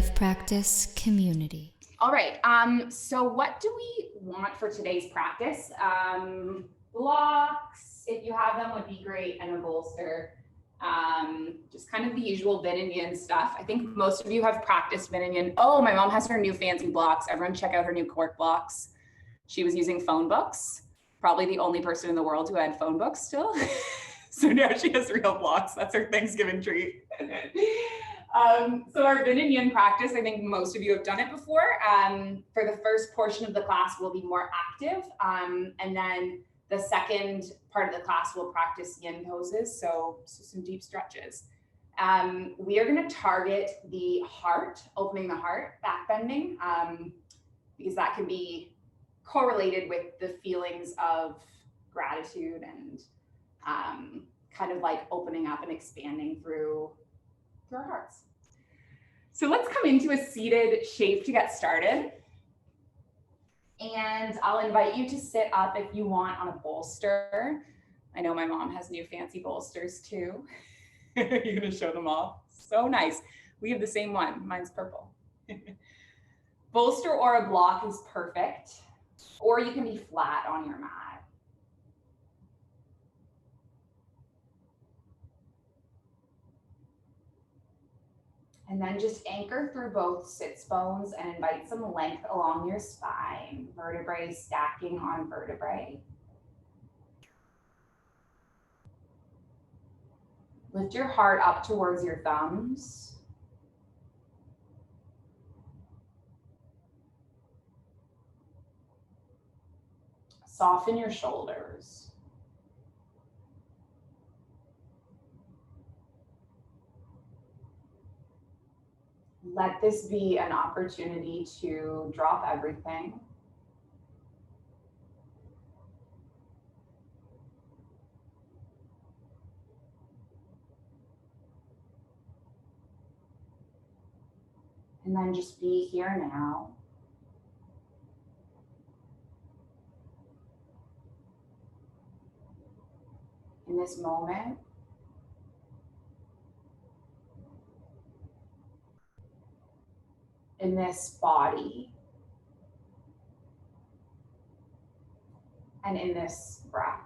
life practice community. All right, so what do we want for today's practice? Blocks, if you have them, would be great, and a bolster. Just kind of the usual Vin Yin stuff. I think most of you have practiced Vin Yin. Oh, my mom has her new fancy blocks. Everyone check out her new cork blocks. She was using phone books. Probably the only person in the world who had phone books still. So now she has real blocks. That's her Thanksgiving treat. So our Vin Yin practice, I think most of you have done it before. For the first portion of the class, we'll be more active. And then the second part of the class, we'll practice yin poses, so some deep stretches. We are going to target the heart, opening the heart, back bending, because that can be correlated with the feelings of gratitude and kind of like opening up and expanding through our hearts. So let's come into a seated shape to get started. And I'll invite you to sit up if you want on a bolster. I know my mom has new fancy bolsters too. You're gonna show them all. So nice. We have the same one. Mine's purple. Bolster or a block is perfect. Or you can be flat on your mat. And then just anchor through both sits bones and invite some length along your spine, vertebrae stacking on vertebrae. Lift your heart up towards your thumbs. Soften your shoulders. Let this be an opportunity to drop everything. And then just be here now. In this moment. In this body. And in this breath.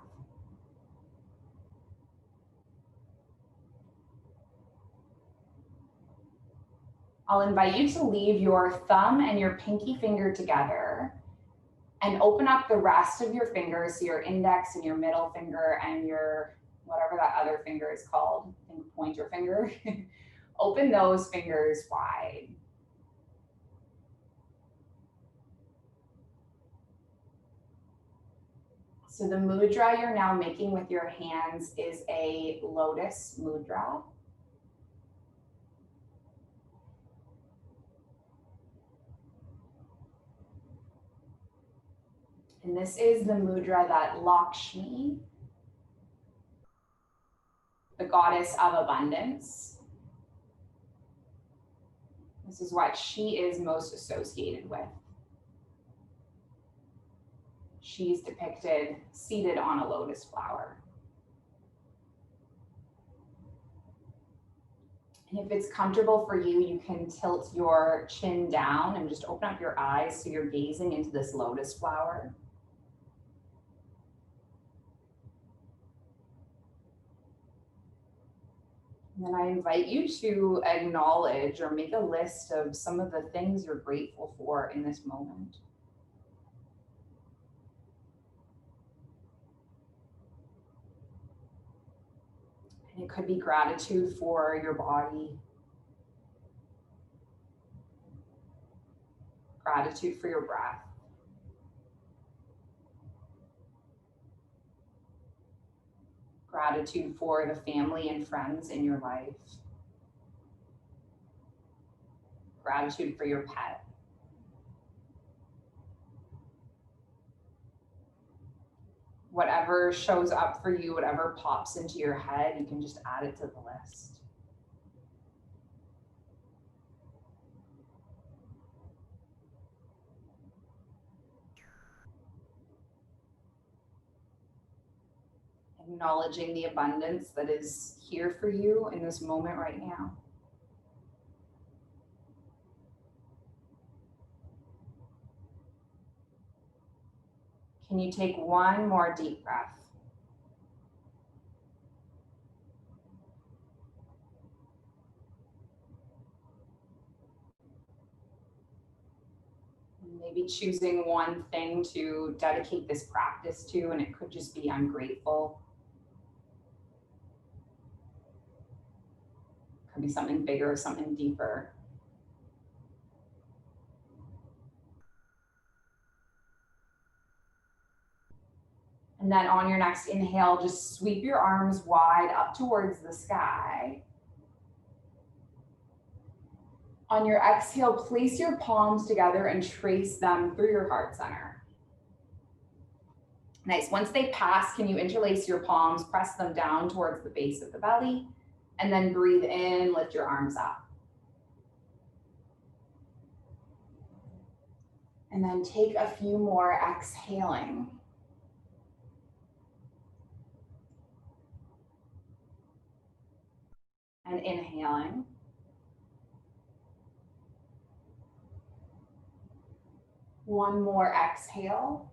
I'll invite you to leave your thumb and your pinky finger together and open up the rest of your fingers, so your index and your middle finger and your, whatever that other finger is called, I think pointer finger. Open those fingers wide. So the mudra you're now making with your hands is a lotus mudra. And this is the mudra that Lakshmi, the goddess of abundance, this is what she is most associated with. She's depicted seated on a lotus flower. And if it's comfortable for you, you can tilt your chin down and just open up your eyes so you're gazing into this lotus flower. And then I invite you to acknowledge or make a list of some of the things you're grateful for in this moment. And it could be gratitude for your body, gratitude for your breath, gratitude for the family and friends in your life, gratitude for your pet. Whatever shows up for you, whatever pops into your head, you can just add it to the list. Acknowledging the abundance that is here for you in this moment right now. Can you take one more deep breath? Maybe choosing one thing to dedicate this practice to, and it could just be I'm grateful. Could be something bigger, something deeper. And then on your next inhale, just sweep your arms wide up towards the sky. On your exhale, place your palms together and trace them through your heart center. Nice. Once they pass, can you interlace your palms, press them down towards the base of the belly, and then breathe in, lift your arms up. And then take a few more exhaling. And inhaling. One more exhale.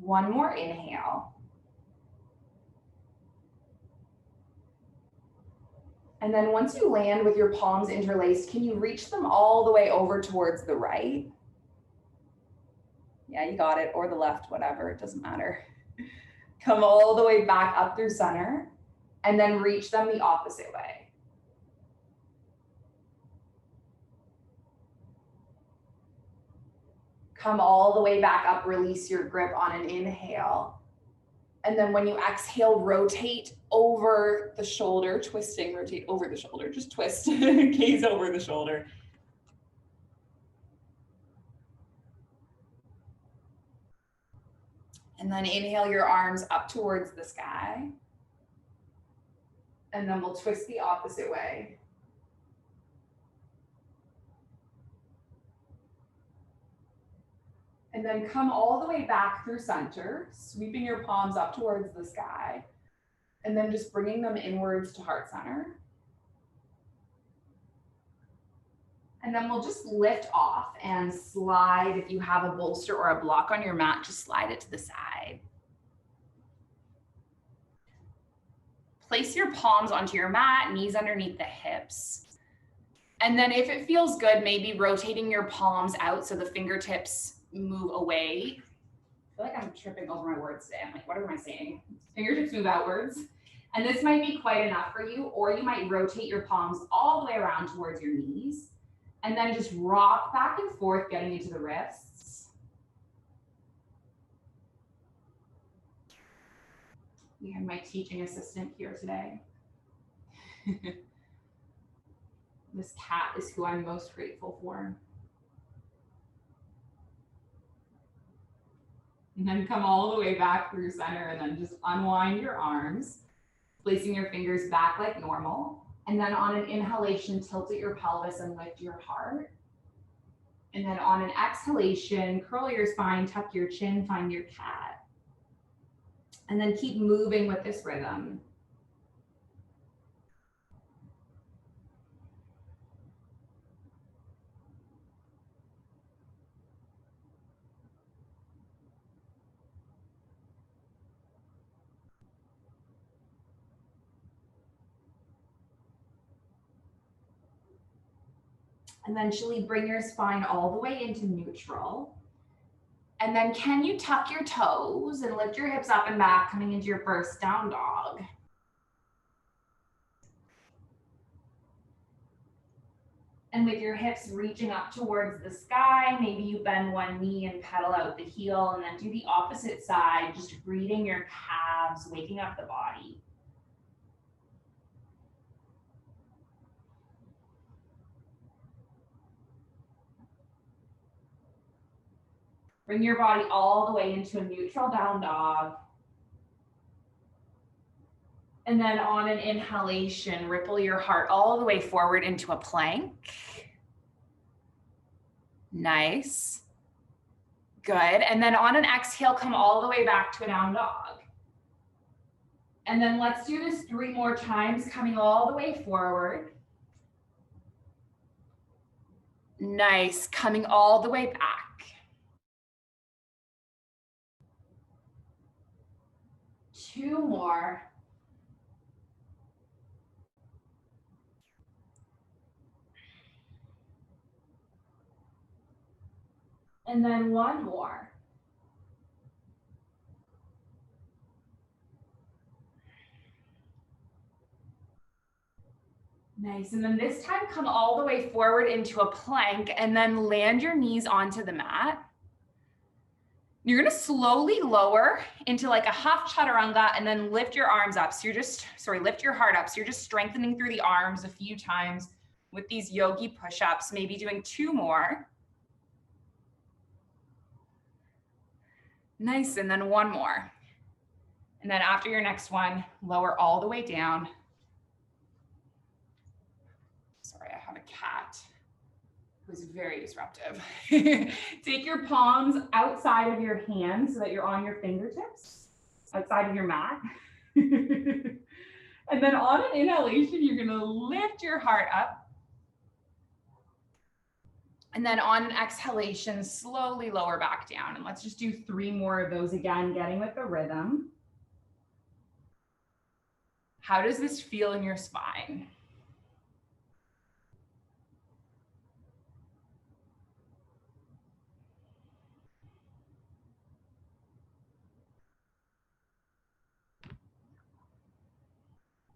One more inhale. And then once you land with your palms interlaced, can you reach them all the way over towards the right? Yeah, you got it, or the left, whatever, it doesn't matter. Come all the way back up through center, and then reach them the opposite way. Come all the way back up, release your grip on an inhale. And then when you exhale, rotate over the shoulder, twisting, rotate over the shoulder, just twist, gaze over the shoulder. And then inhale your arms up towards the sky. And then we'll twist the opposite way. And then come all the way back through center, sweeping your palms up towards the sky. And then just bringing them inwards to heart center. And then we'll just lift off and slide. If you have a bolster or a block on your mat, just slide it to the side. Place your palms onto your mat, knees underneath the hips. And then if it feels good, maybe rotating your palms out so the fingertips move away. I feel like I'm tripping over my words today. I'm like, what am I saying? Fingertips move outwards. And this might be quite enough for you, or you might rotate your palms all the way around towards your knees. And then just rock back and forth, getting into the wrists. We have my teaching assistant here today. This cat is who I'm most grateful for. And then come all the way back through center and then just unwind your arms, placing your fingers back like normal. And then on an inhalation, tilt at your pelvis and lift your heart. And then on an exhalation, curl your spine, tuck your chin, find your cat. And then keep moving with this rhythm. Eventually bring your spine all the way into neutral. And then can you tuck your toes and lift your hips up and back, coming into your first down dog. And with your hips reaching up towards the sky, maybe you bend one knee and pedal out the heel, and then do the opposite side, just breathing your calves, waking up the body. Bring your body all the way into a neutral down dog. And then on an inhalation, ripple your heart all the way forward into a plank. Nice. Good. And then on an exhale, come all the way back to a down dog. And then let's do this 3 more times, coming all the way forward. Nice, coming all the way back. 2 more. And then 1 more. Nice, and then this time come all the way forward into a plank and then land your knees onto the mat. You're gonna slowly lower into like a half chaturanga and then lift your arms up. So lift your heart up. So you're just strengthening through the arms a few times with these yogi push-ups, maybe doing 2 more. Nice, and then 1 more. And then after your next one, lower all the way down. Sorry, I have a cat who's very disruptive. Take your palms outside of your hands so that you're on your fingertips, outside of your mat. And then on an inhalation, you're gonna lift your heart up. And then on an exhalation, slowly lower back down. And let's just do 3 more of those again, getting with the rhythm. How does this feel in your spine?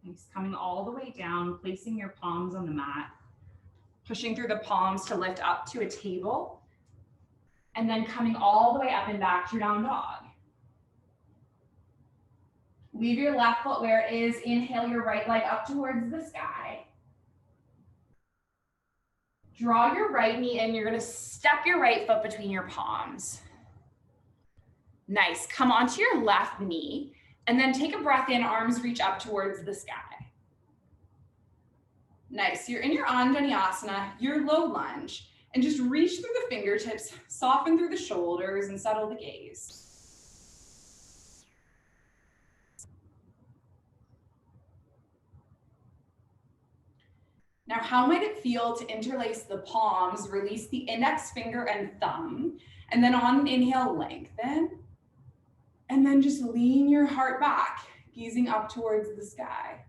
Nice, coming all the way down, placing your palms on the mat, pushing through the palms to lift up to a table, and then coming all the way up and back to your down dog. Leave your left foot where it is. Inhale your right leg up towards the sky. Draw your right knee in. You're gonna step your right foot between your palms. Nice, come onto your left knee and then take a breath in, arms reach up towards the sky. Nice, you're in your Anjaneyasana, your low lunge, and just reach through the fingertips, soften through the shoulders and settle the gaze. Now, how might it feel to interlace the palms, release the index finger and thumb, and then on an inhale, lengthen, and then just lean your heart back, gazing up towards the sky.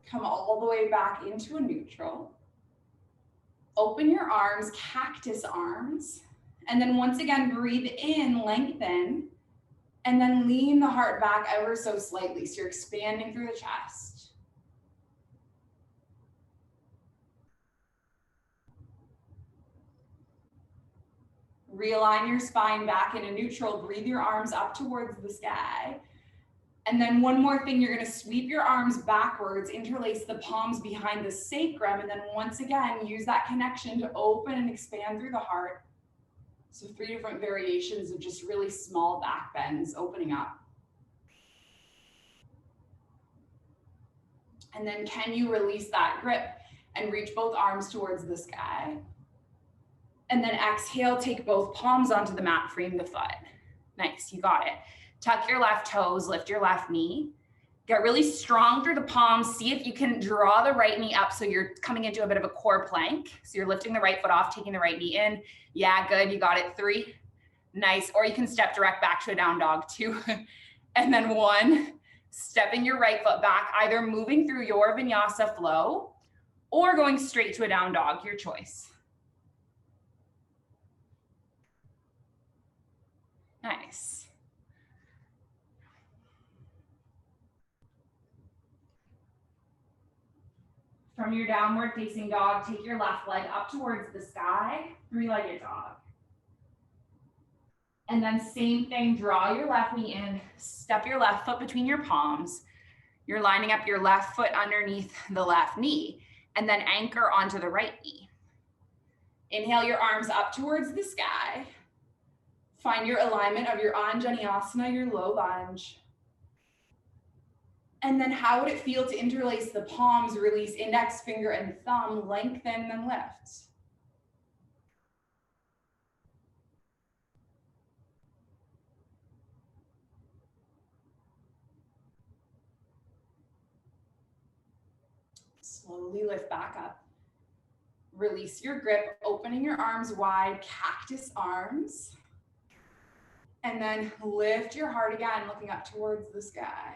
Come all the way back into a neutral. Open your arms, cactus arms, and then once again, breathe in, lengthen, and then lean the heart back ever so slightly. So you're expanding through the chest. Realign your spine back into neutral. Breathe your arms up towards the sky. And then one more thing, you're gonna sweep your arms backwards, interlace the palms behind the sacrum, and then once again, use that connection to open and expand through the heart. So 3 different variations of just really small back bends, opening up. And then can you release that grip and reach both arms towards the sky? And then exhale, take both palms onto the mat, frame the foot. Nice, you got it. Tuck your left toes, lift your left knee. Get really strong through the palms. See if you can draw the right knee up so you're coming into a bit of a core plank. So you're lifting the right foot off, taking the right knee in. Yeah, good, you got it. 3, nice. Or you can step direct back to a down dog. 2, and then 1. Stepping your right foot back, either moving through your vinyasa flow or going straight to a down dog, your choice. Nice. From your downward facing dog, take your left leg up towards the sky, 3-legged dog. And then same thing, draw your left knee in, step your left foot between your palms. You're lining up your left foot underneath the left knee, and then anchor onto the right knee. Inhale your arms up towards the sky. Find your alignment of your Anjaneyasana, your low lunge. And then how would it feel to interlace the palms, release index finger and thumb, lengthen, then lift. Slowly lift back up. Release your grip, opening your arms wide, cactus arms. And then lift your heart again, looking up towards the sky.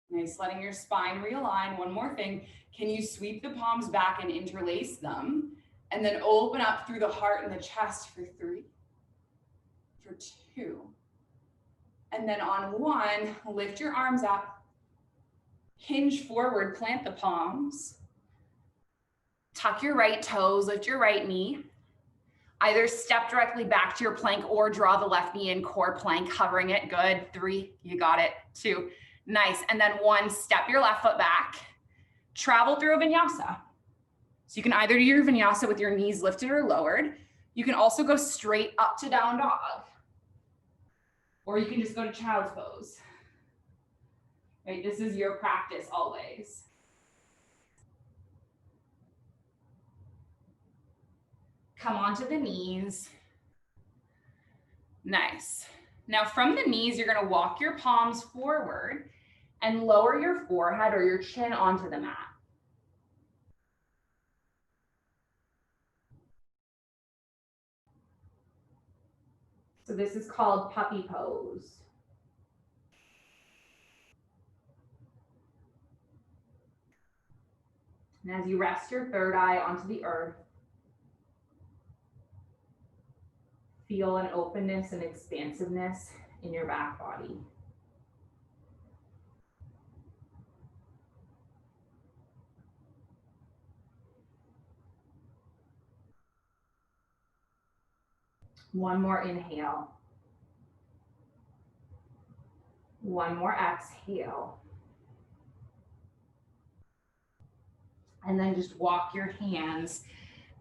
Nice, letting your spine realign. One more thing. Can you sweep the palms back and interlace them? And then open up through the heart and the chest for 3, for 2. And then on 1, lift your arms up. Hinge forward, plant the palms. Tuck your right toes, lift your right knee. Either step directly back to your plank or draw the left knee in, core plank, hovering it. Good. 3, you got it. 2, nice. And then 1, step your left foot back. Travel through a vinyasa. So you can either do your vinyasa with your knees lifted or lowered. You can also go straight up to down dog. Or you can just go to child's pose. Right, this is your practice always. Come onto the knees. Nice. Now from the knees, you're gonna walk your palms forward and lower your forehead or your chin onto the mat. So this is called puppy pose. And as you rest your third eye onto the earth, feel an openness and expansiveness in your back body. One more inhale. One more exhale. And then just walk your hands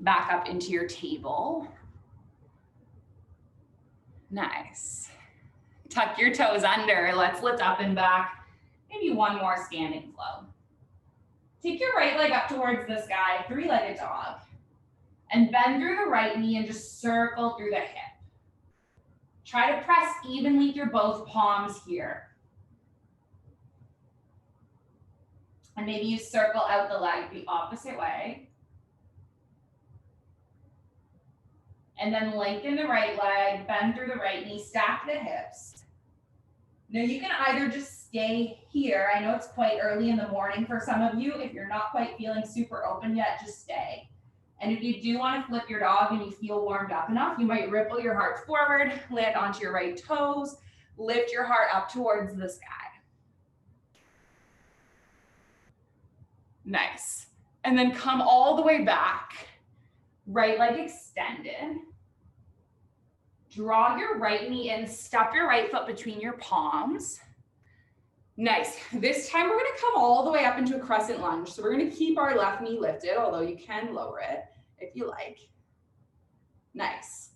back up into your table. Nice. Tuck your toes under. Let's lift up and back. Maybe one more standing flow. Take your right leg up towards the sky, 3-legged dog. And bend through the right knee and just circle through the hip. Try to press evenly through both palms here. And maybe you circle out the leg the opposite way. And then lengthen the right leg, bend through the right knee, stack the hips. Now you can either just stay here. I know it's quite early in the morning for some of you. If you're not quite feeling super open yet, just stay. And if you do want to flip your dog and you feel warmed up enough, you might ripple your heart forward, land onto your right toes, lift your heart up towards the sky. Nice. And then come all the way back, right leg extended. Draw your right knee in, step your right foot between your palms. Nice. This time we're gonna come all the way up into a crescent lunge. So we're gonna keep our left knee lifted, although you can lower it if you like. Nice.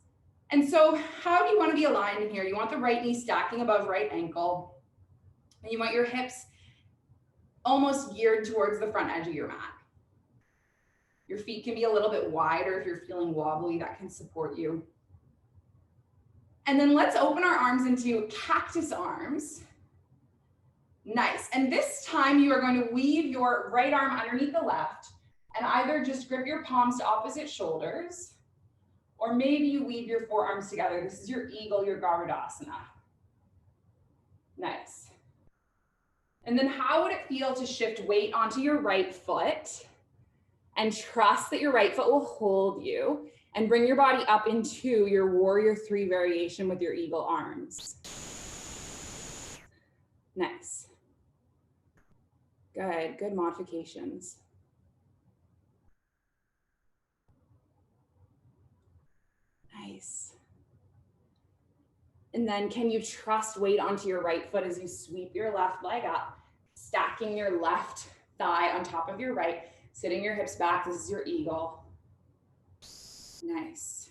And so how do you wanna be aligned in here? You want the right knee stacking above right ankle. And you want your hips almost geared towards the front edge of your mat. Your feet can be a little bit wider if you're feeling wobbly, that can support you. And then let's open our arms into cactus arms. Nice. And this time you are going to weave your right arm underneath the left and either just grip your palms to opposite shoulders, or maybe you weave your forearms together. This is your eagle, your Garudasana. Nice. And then how would it feel to shift weight onto your right foot and trust that your right foot will hold you and bring your body up into your warrior 3 variation with your eagle arms. Nice. Good, good modifications. Nice. And then can you trust weight onto your right foot as you sweep your left leg up, stacking your left thigh on top of your right, sitting your hips back. This is your eagle. Nice.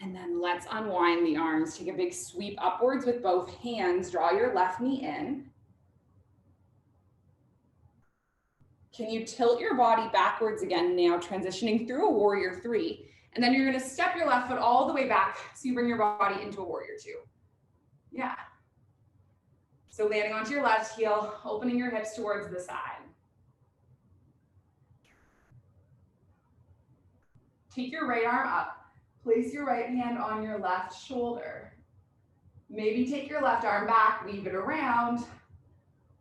And then let's unwind the arms. Take a big sweep upwards with both hands. Draw your left knee in. Can you tilt your body backwards again now, transitioning through a warrior 3. And then you're gonna step your left foot all the way back so you bring your body into a warrior 2. Yeah. So landing onto your left heel, opening your hips towards the side. Take your right arm up. Place your right hand on your left shoulder. Maybe take your left arm back, weave it around,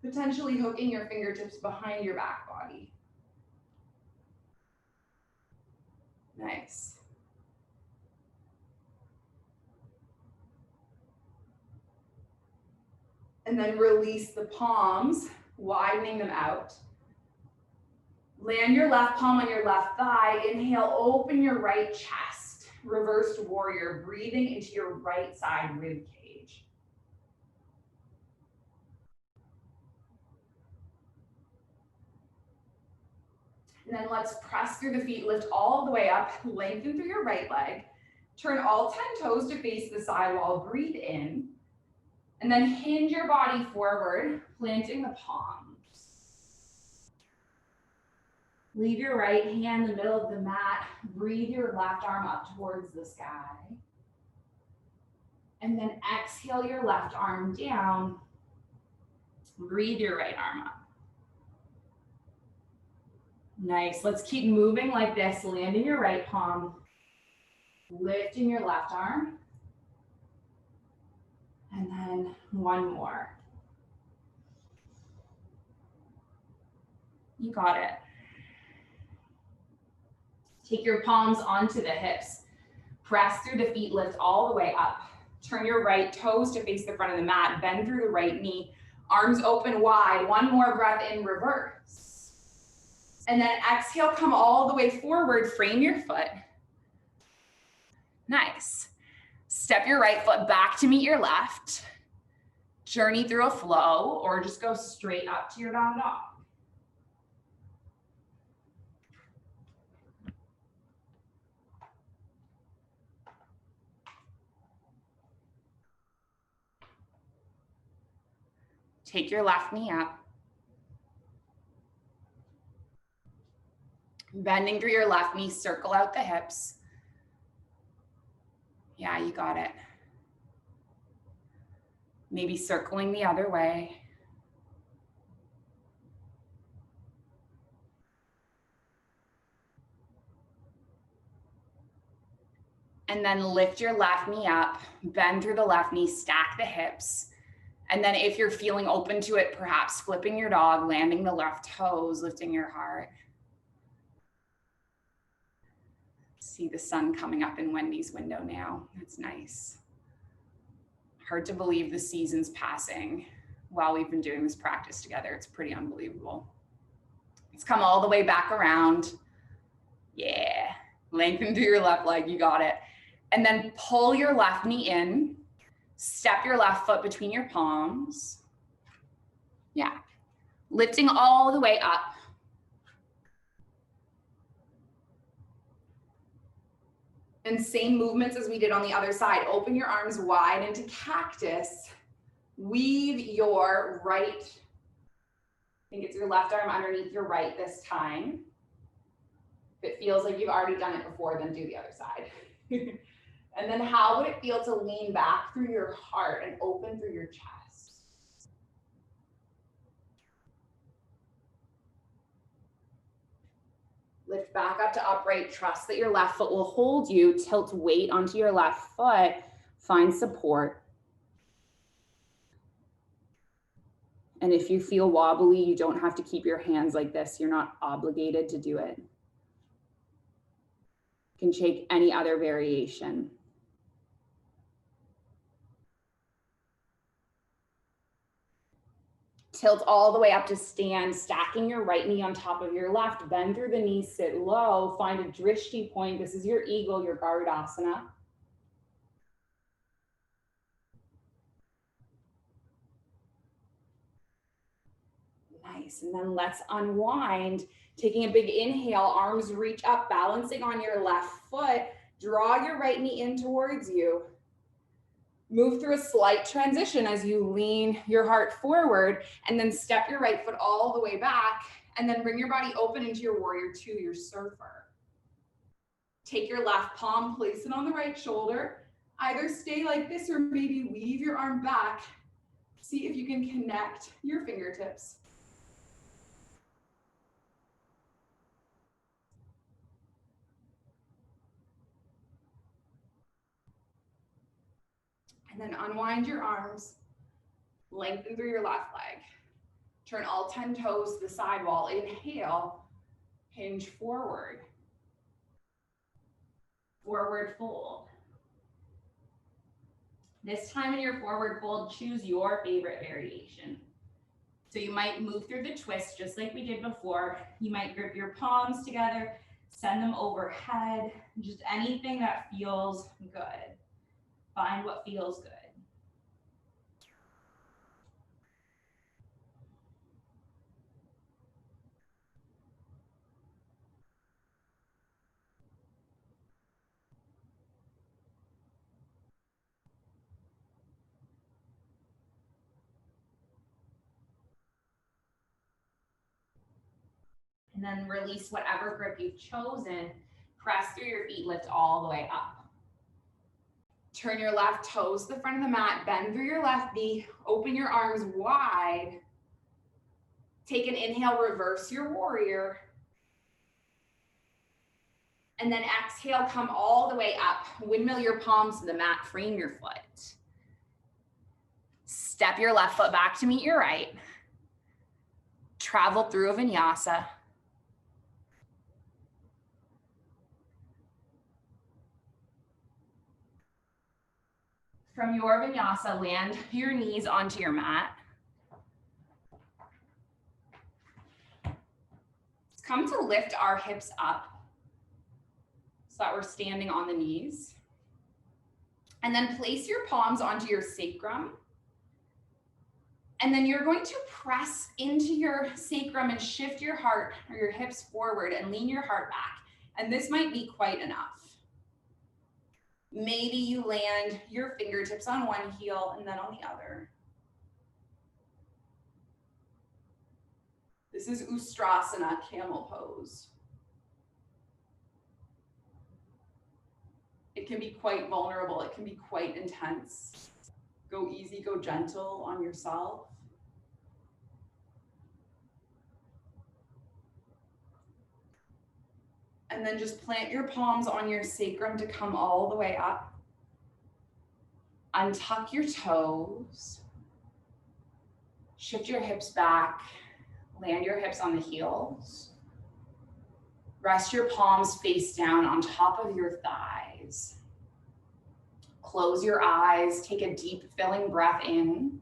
potentially hooking your fingertips behind your back body. Nice. And then release the palms, widening them out. Land your left palm on your left thigh. Inhale, open your right chest. Reversed warrior, breathing into your right side rib cage. And then let's press through the feet, lift all the way up, lengthen through your right leg. Turn all 10 toes to face the side wall, breathe in. And then hinge your body forward, planting the palms. Leave your right hand in the middle of the mat. Breathe your left arm up towards the sky. And then exhale your left arm down. Breathe your right arm up. Nice. Let's keep moving like this. Landing your right palm. Lifting your left arm. And then one more. You got it. Take your palms onto the hips. Press through the feet, lift all the way up. Turn your right toes to face the front of the mat. Bend through the right knee. Arms open wide. One more breath in reverse. And then exhale, come all the way forward. Frame your foot. Nice. Step your right foot back to meet your left. Journey through a flow or just go straight up to your down dog. Take your left knee up. Bending through your left knee, circle out the hips. Yeah, you got it. Maybe circling the other way. And then lift your left knee up, bend through the left knee, stack the hips. And then if you're feeling open to it, perhaps flipping your dog, landing the left toes, lifting your heart. See the sun coming up in Wendy's window now. That's nice. Hard to believe the season's passing while we've been doing this practice together. It's pretty unbelievable. Let's come all the way back around. Yeah. Lengthen through your left leg, you got it. And then pull your left knee in. Step your left foot between your palms. Yeah. Lifting all the way up. And same movements as we did on the other side. Open your arms wide into cactus. Weave your right, I think it's your left arm underneath your right this time. If it feels like you've already done it before, then do the other side. And then how would it feel to lean back through your heart and open through your chest? Lift back up to upright. Trust that your left foot will hold you. Tilt weight onto your left foot. Find support. And if you feel wobbly, you don't have to keep your hands like this. You're not obligated to do it. You can take any other variation. Tilt all the way up to stand, stacking your right knee on top of your left. Bend through the knees, sit low. Find a drishti point. This is your eagle, your Garudasana. Nice, and then let's unwind. Taking a big inhale, arms reach up, balancing on your left foot. Draw your right knee in towards you. Move through a slight transition as you lean your heart forward and then step your right foot all the way back And then bring your body open into your warrior two, your surfer. Take your left palm, place it on the right shoulder. Either stay like this or maybe weave your arm back. See if you can connect your fingertips. And then unwind your arms, lengthen through your left leg. Turn all 10 toes to the side wall. Inhale, hinge forward. Forward fold. This time in your forward fold, choose your favorite variation. So you might move through the twist just like we did before. You might grip your palms together, send them overhead, just anything that feels good. Find what feels good. And then release whatever grip you've chosen. Press through your feet, lift all the way up. Turn your left toes to the front of the mat, bend through your left knee, open your arms wide. Take an inhale, reverse your warrior. And then exhale, come all the way up. Windmill your palms to the mat, frame your foot. Step your left foot back to meet your right. Travel through a vinyasa. From your vinyasa, land your knees onto your mat. Come to lift our hips up so that we're standing on the knees. And then place your palms onto your sacrum. And then you're going to press into your sacrum and shift your heart or your hips forward and lean your heart back. And this might be quite enough. Maybe you land your fingertips on one heel and then on the other. This is Ustrasana, camel pose. It can be quite vulnerable. It can be quite intense. Go easy, go gentle on yourself. And then just plant your palms on your sacrum to come all the way up. Untuck your toes. Shift your hips back. Land your hips on the heels. Rest your palms face down on top of your thighs. Close your eyes. Take a deep filling breath in.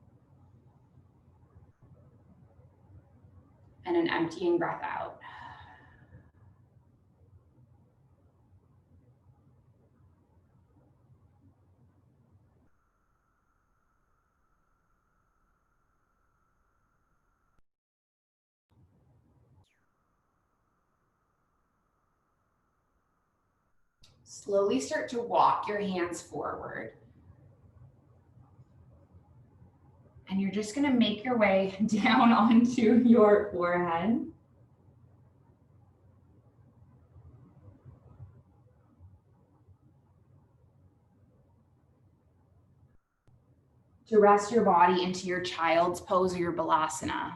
And an emptying breath out. Slowly start to walk your hands forward. And you're just going to make your way down onto your forehead. To rest your body into your child's pose or your balasana.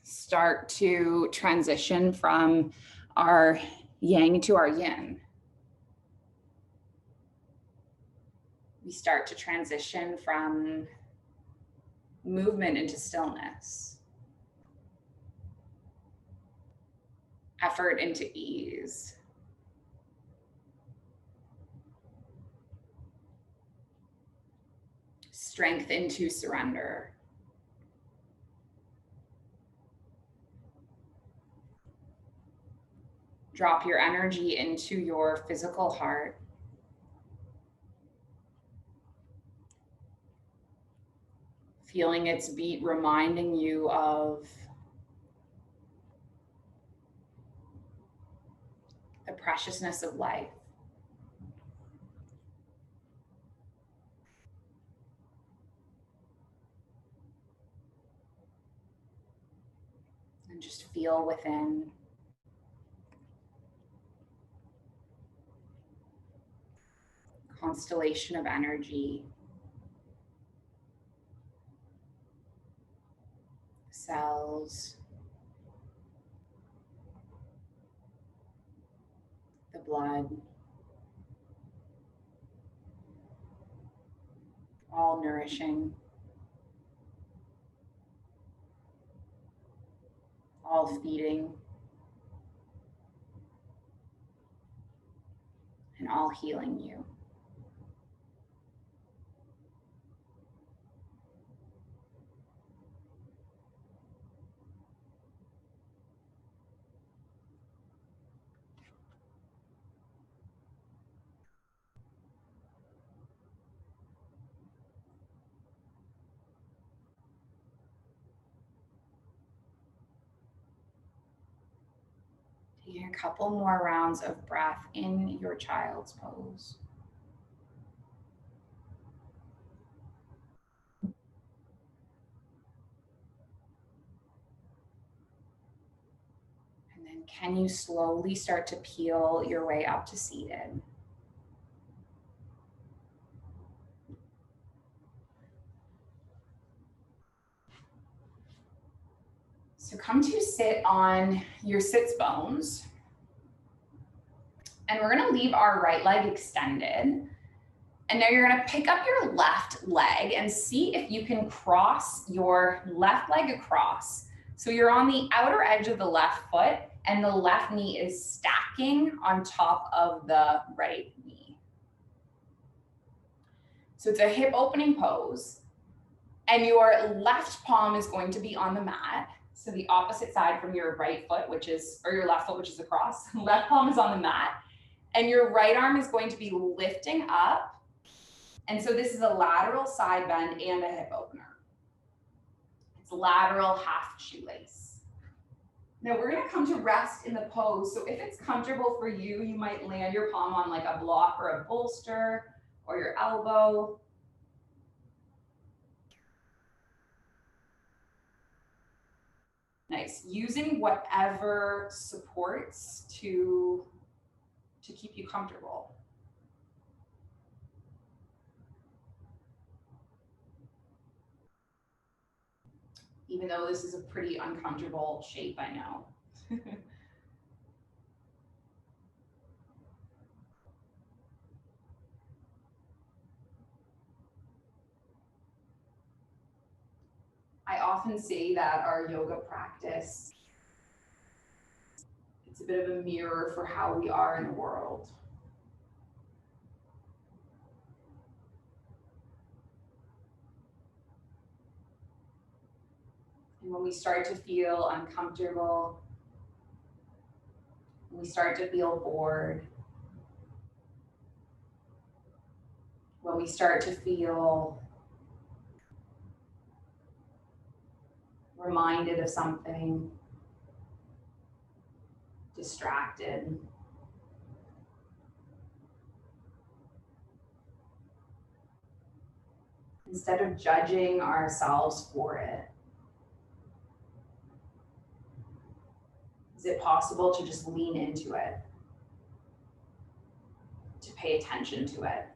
Start to transition from our yang to our yin. We start to transition from movement into stillness. Effort into ease. Strength into surrender. Drop your energy into your physical heart. Feeling its beat, reminding you of the preciousness of life. And just feel within. Constellation of energy. Cells. The blood. All nourishing. All feeding. And all healing you. Taking a couple more rounds of breath in your child's pose. And then can you slowly start to peel your way up to seated? So come to sit on your sits bones. And we're gonna leave our right leg extended. And now you're gonna pick up your left leg and see if you can cross your left leg across. So you're on the outer edge of the left foot and the left knee is stacking on top of the right knee. So it's a hip opening pose. And your left palm is going to be on the mat. So the opposite side from your right foot, or your left foot, which is across. Left palm is on the mat. And your right arm is going to be lifting up. And so this is a lateral side bend and a hip opener. It's lateral half shoelace. Now we're gonna come to rest in the pose. So if it's comfortable for you, you might land your palm on like a block or a bolster or your elbow. Nice, using whatever supports to keep you comfortable. Even though this is a pretty uncomfortable shape, I know. I often say that our yoga practice, it's a bit of a mirror for how we are in the world. And when we start to feel uncomfortable, when we start to feel bored, when we start to feel reminded of something, distracted, instead of judging ourselves for it, is it possible to just lean into it, to pay attention to it?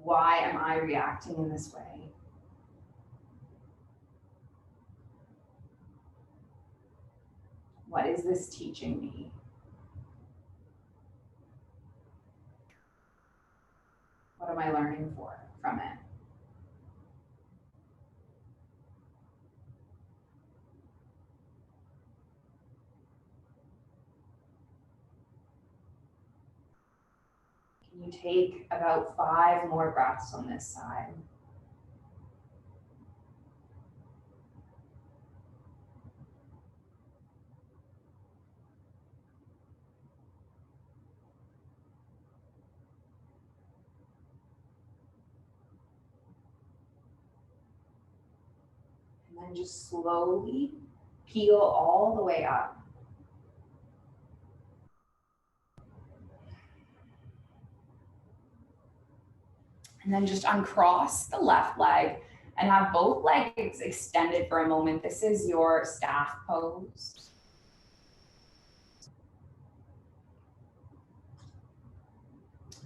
Why am I reacting in this way? What is this teaching me? What am I learning from it? Can you take about 5 more breaths on this side? And then just slowly peel all the way up. And then just uncross the left leg and have both legs extended for a moment. This is your staff pose.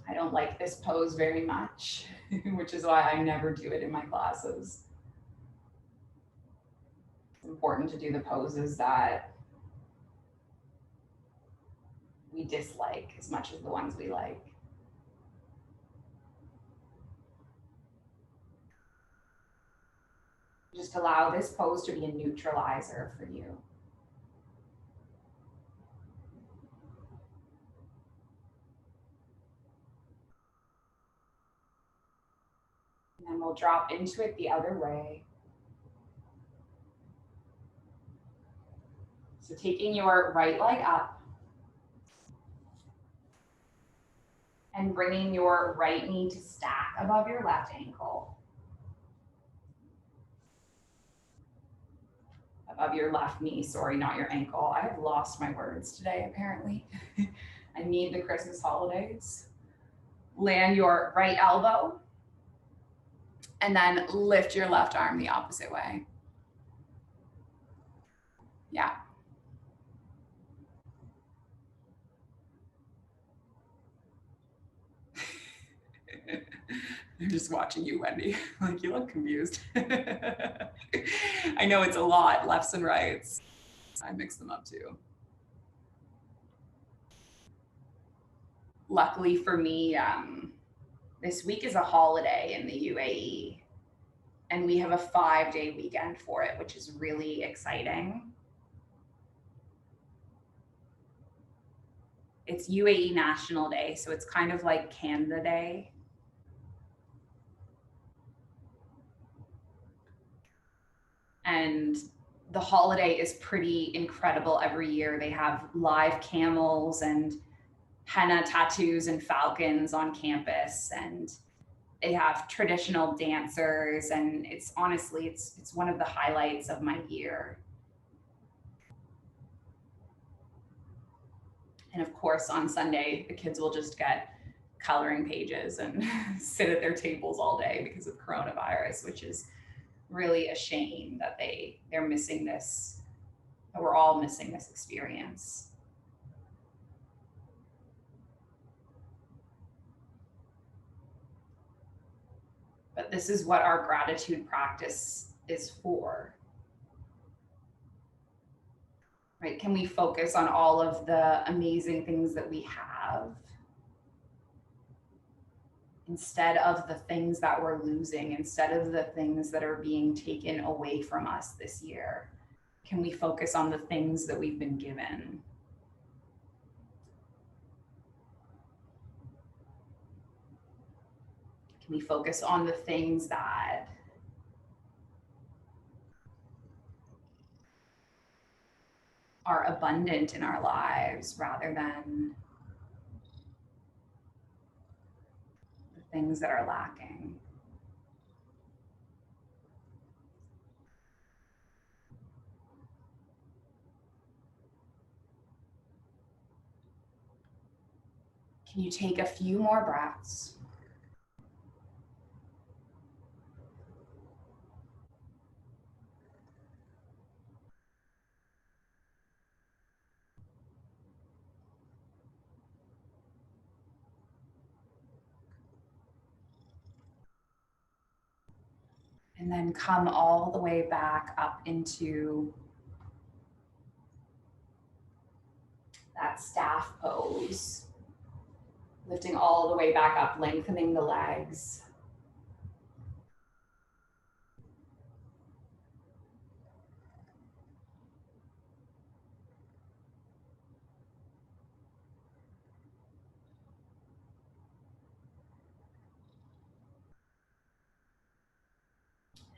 I don't like this pose very much, which is why I never do it in my classes. It's important to do the poses that we dislike as much as the ones we like. Just allow this pose to be a neutralizer for you. And then we'll drop into it the other way. So taking your right leg up and bringing your right knee to stack above your left ankle. Above your left knee, sorry, not your ankle. I have lost my words today, apparently. I need the Christmas holidays. Land your right elbow and then lift your left arm the opposite way. Yeah. I'm just watching you, Wendy. Like, you look confused. I know it's a lot, lefts and rights. I mix them up too. Luckily for me, this week is a holiday in the UAE, and we have a 5-day weekend for it, which is really exciting. It's UAE National Day, so it's kind of like Canada Day. And the holiday is pretty incredible every year. They have live camels and henna tattoos and falcons on campus, and they have traditional dancers, and it's honestly, it's one of the highlights of my year. And of course, on Sunday, the kids will just get coloring pages and sit at their tables all day because of coronavirus, which is really a shame that they're missing this, that we're all missing this experience. But this is what our gratitude practice is for. Right? Can we focus on all of the amazing things that we have instead of the things that we're losing, instead of the things that are being taken away from us this year? Can we focus on the things that we've been given? Can we focus on the things that are abundant in our lives rather than the things that are lacking? Can you take a few more breaths? And then come all the way back up into that staff pose. Lifting all the way back up, lengthening the legs.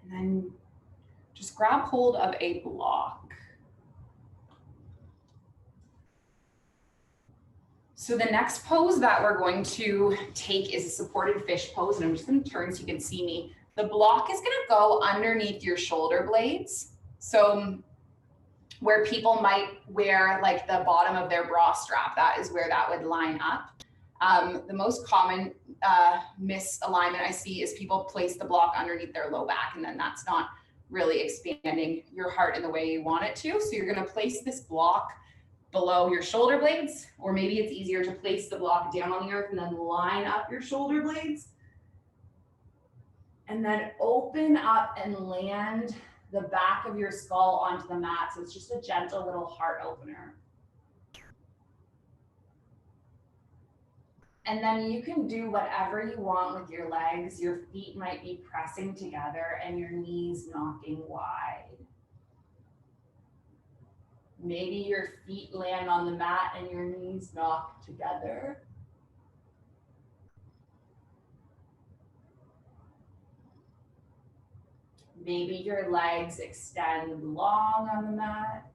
And then just grab hold of a block. So the next pose that we're going to take is a supported fish pose, and I'm just going to turn so you can see me. The block is going to go underneath your shoulder blades. So where people might wear like the bottom of their bra strap, that is where that would line up. The most common misalignment I see is people place the block underneath their low back, and then that's not really expanding your heart in the way you want it to. So you're going to place this block below your shoulder blades, or maybe it's easier to place the block down on the earth and then line up your shoulder blades. And then open up and land the back of your skull onto the mat. So it's just a gentle little heart opener. And then you can do whatever you want with your legs. Your feet might be pressing together and your knees knocking wide. Maybe your feet land on the mat and your knees knock together. Maybe your legs extend long on the mat.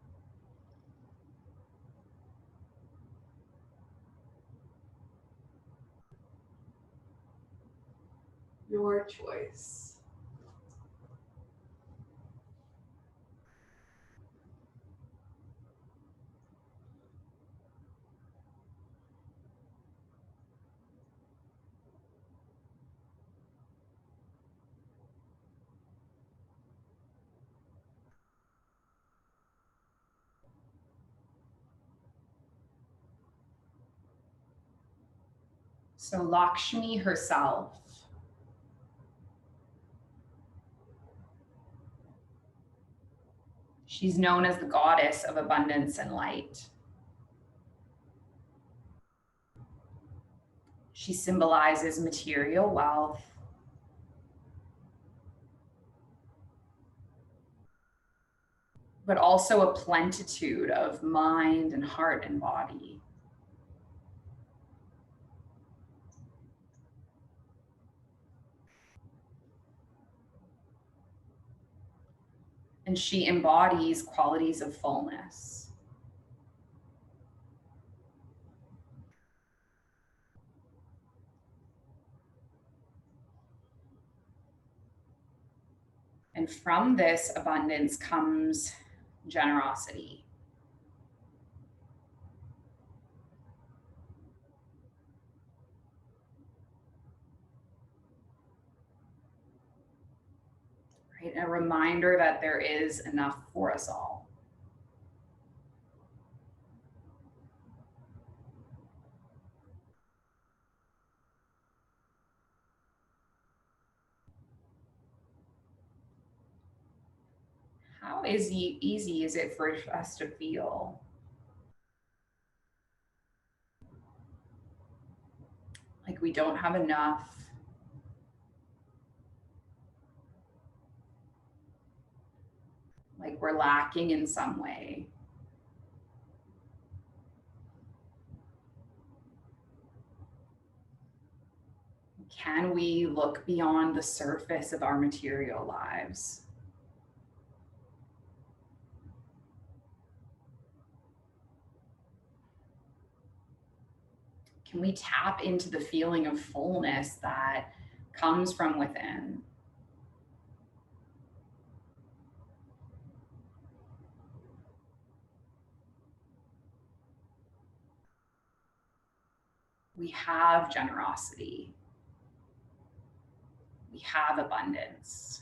Your choice. So Lakshmi herself, she's known as the goddess of abundance and light. She symbolizes material wealth, but also a plenitude of mind and heart and body. And she embodies qualities of fullness. And from this abundance comes generosity. Right? A reminder that there is enough for us all. How easy is it for us to feel like we don't have enough, like we're lacking in some way? Can we look beyond the surface of our material lives? Can we tap into the feeling of fullness that comes from within? We have generosity. We have abundance.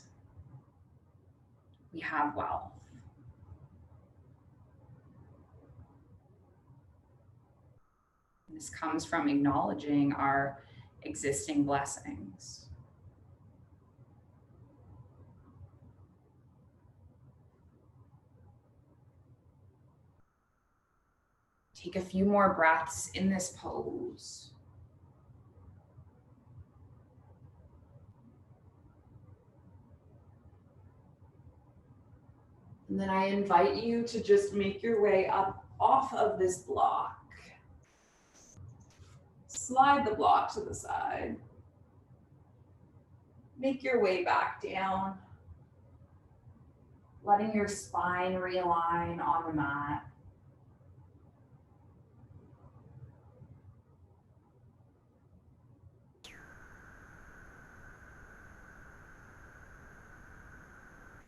We have wealth. This comes from acknowledging our existing blessings. Take a few more breaths in this pose. And then I invite you to just make your way up off of this block. Slide the block to the side. Make your way back down, letting your spine realign on the mat.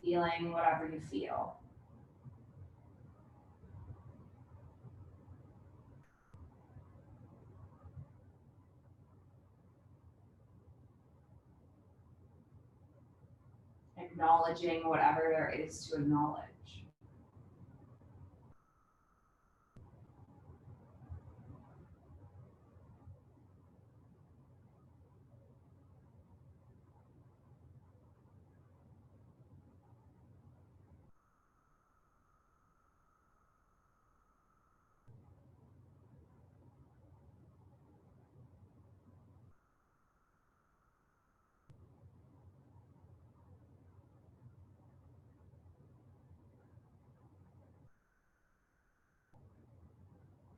Feeling whatever you feel. acknowledging whatever there is to acknowledge.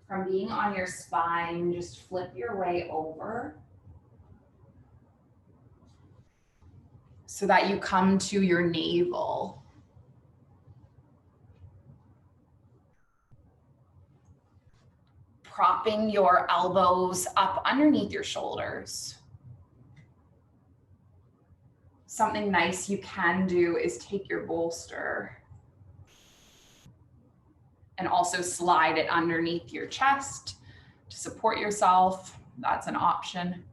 From being on your spine, just flip your way over so that you come to your navel. Propping your elbows up underneath your shoulders. Something nice you can do is take your bolster and also slide it underneath your chest to support yourself. That's an option.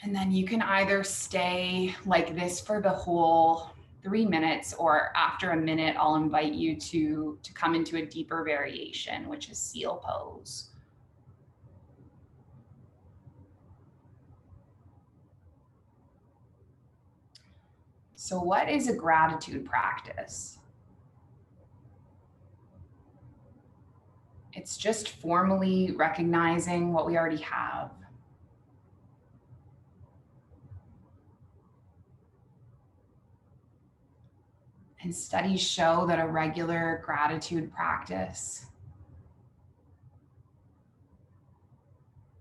And then you can either stay like this for the whole 3 minutes, or after a minute, I'll invite you to come into a deeper variation, which is seal pose. So what is a gratitude practice? It's just formally recognizing what we already have. And studies show that a regular gratitude practice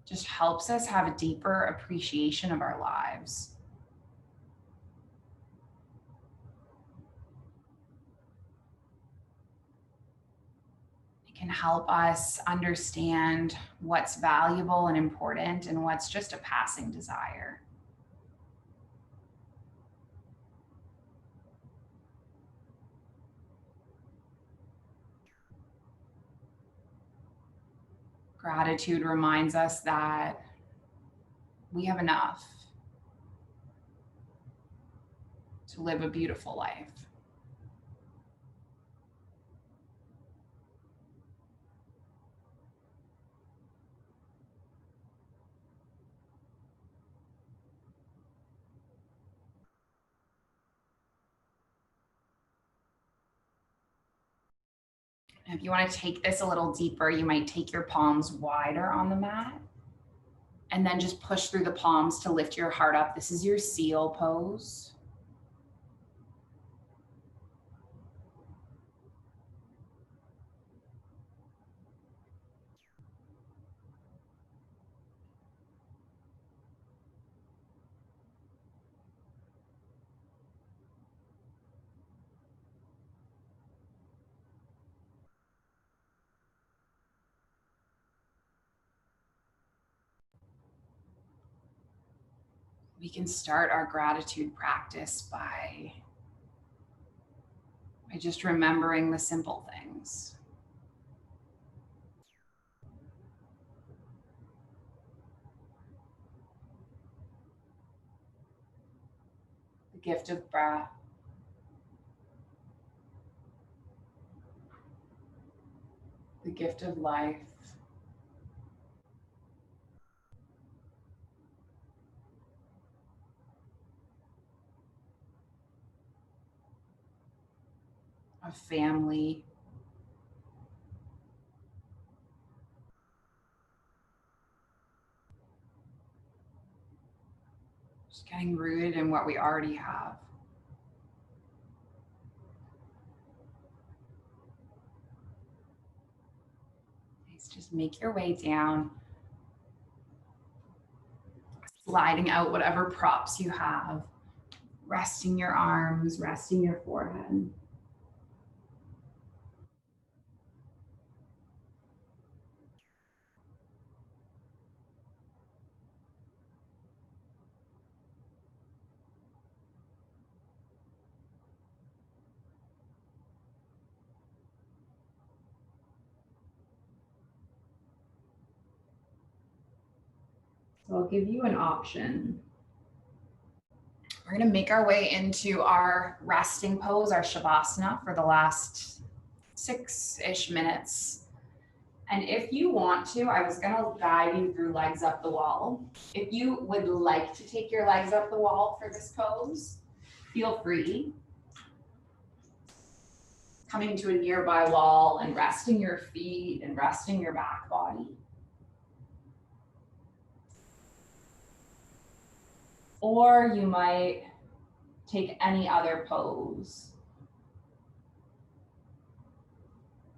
just helps us have a deeper appreciation of our lives. It can help us understand what's valuable and important and what's just a passing desire. Gratitude reminds us that we have enough to live a beautiful life. And if you want to take this a little deeper, you might take your palms wider on the mat and then just push through the palms to lift your heart up. This is your seal pose. We can start our gratitude practice by just remembering the simple things. The gift of breath, the gift of life, of family, just getting rooted in what we already have. Just make your way down, sliding out whatever props you have, resting your arms, resting your forehead. So I'll give you an option. We're going to make our way into our resting pose, our Shavasana, for the last 6-ish minutes. And if you want to, I was going to guide you through legs up the wall. If you would like to take your legs up the wall for this pose, feel free. Coming to a nearby wall and resting your feet and resting your back body. Or you might take any other pose.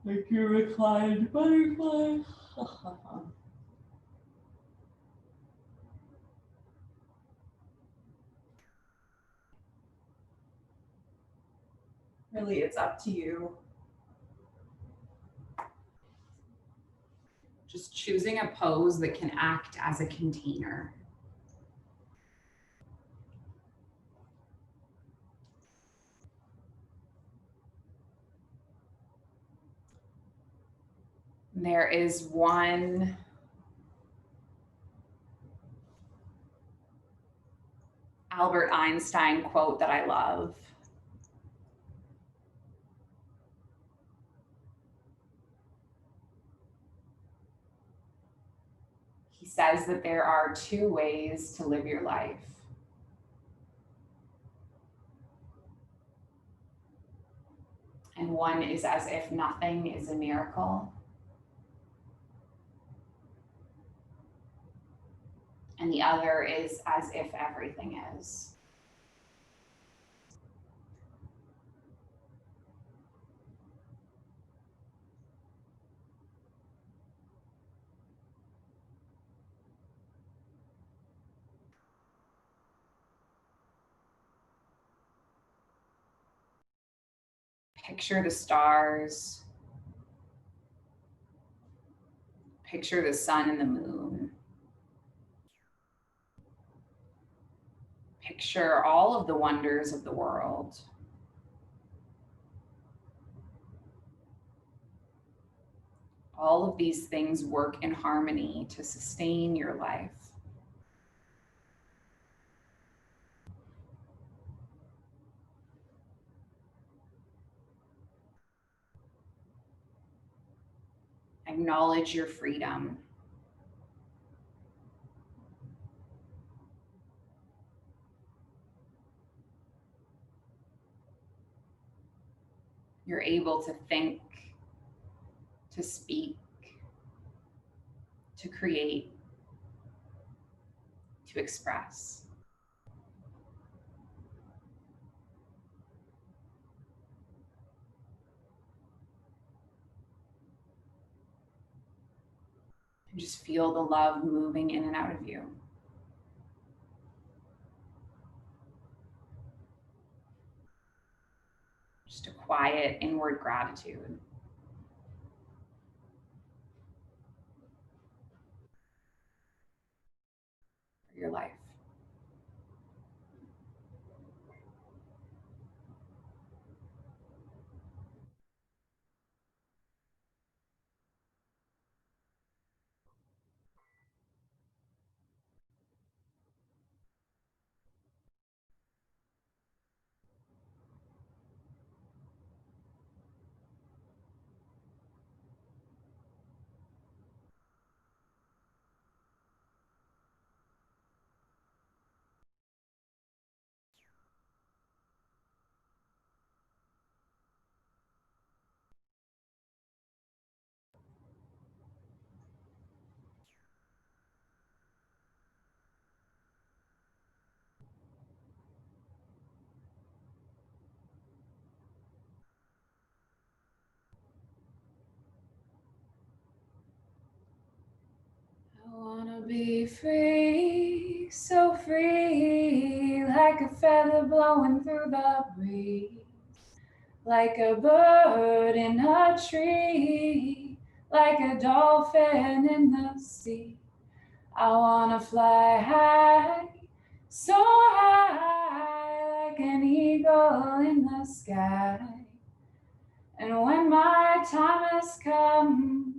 Like your reclined butterfly. Really, it's up to you. Just choosing a pose that can act as a container. There is one Albert Einstein quote that I love. He says that there are 2 ways to live your life. And one is as if nothing is a miracle. And the other is as if everything is. Picture the stars. Picture the sun and the moon. Picture all of the wonders of the world. All of these things work in harmony to sustain your life. Acknowledge your freedom. You're able to think, to speak, to create, to express. And just feel the love moving in and out of you. Just a quiet inward gratitude for your life. I wanna be free, so free, like a feather blowing through the breeze, like a bird in a tree, like a dolphin in the sea. I wanna fly high, so high, like an eagle in the sky. And when my time has come,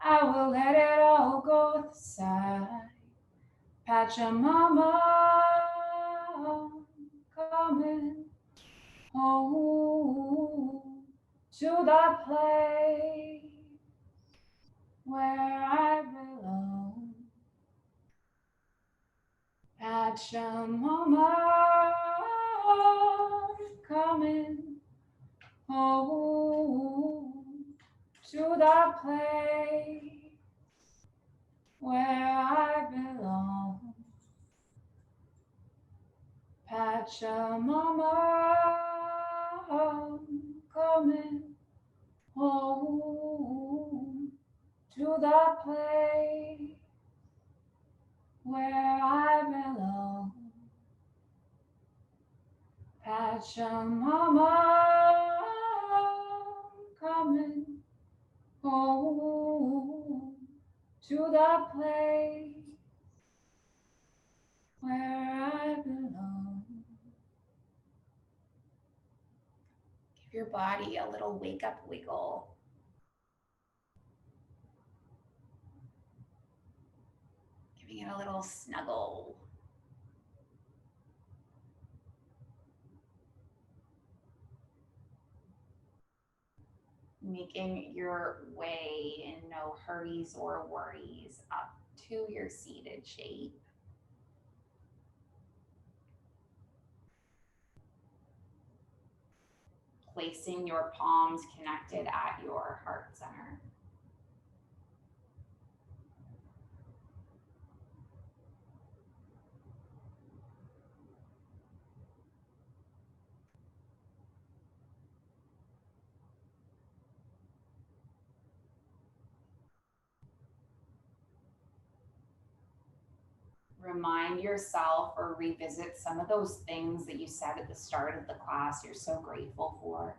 I will let it all go with a sigh. Pachamama, coming home to the place where I belong. Pachamama, coming home to the place where I belong. Pachamama, coming home to the place where I belong. Pachamama, coming home to the place where I belong. Give your body a little wake up wiggle. Giving it a little snuggle. Making your way in no hurries or worries up to your seated shape. Placing your palms connected at your heart center. Remind yourself or revisit some of those things that you said at the start of the class you're so grateful for.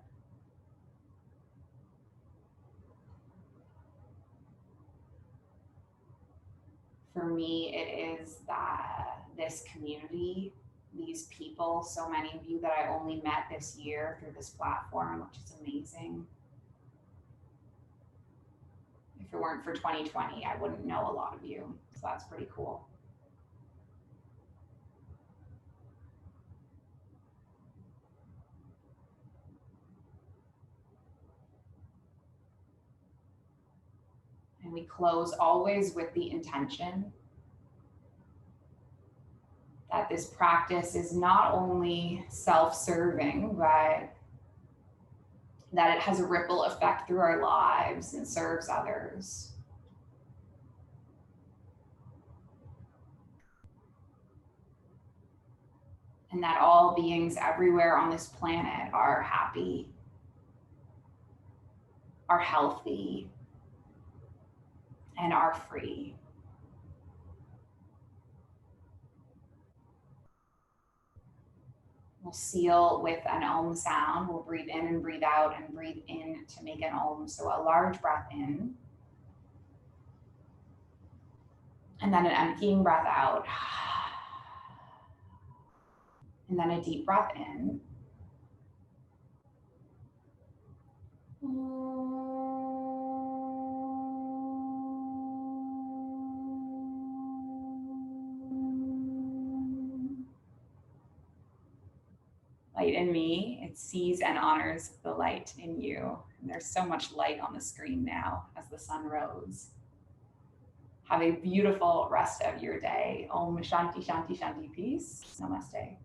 For me, it is that this community, these people, so many of you that I only met this year through this platform, which is amazing. If it weren't for 2020, I wouldn't know a lot of you, so that's pretty cool. And we close always with the intention that this practice is not only self-serving, but that it has a ripple effect through our lives and serves others. And that all beings everywhere on this planet are happy, are healthy, and are free. We'll seal with an Om sound. We'll breathe in and breathe out and breathe in to make an Om. So a large breath in. And then an emptying breath out. And then a deep breath in. Light in me, it sees and honors the light in you. And there's so much light on the screen now as the sun rose. Have a beautiful rest of your day. Om Shanti Shanti Shanti. Peace. Namaste.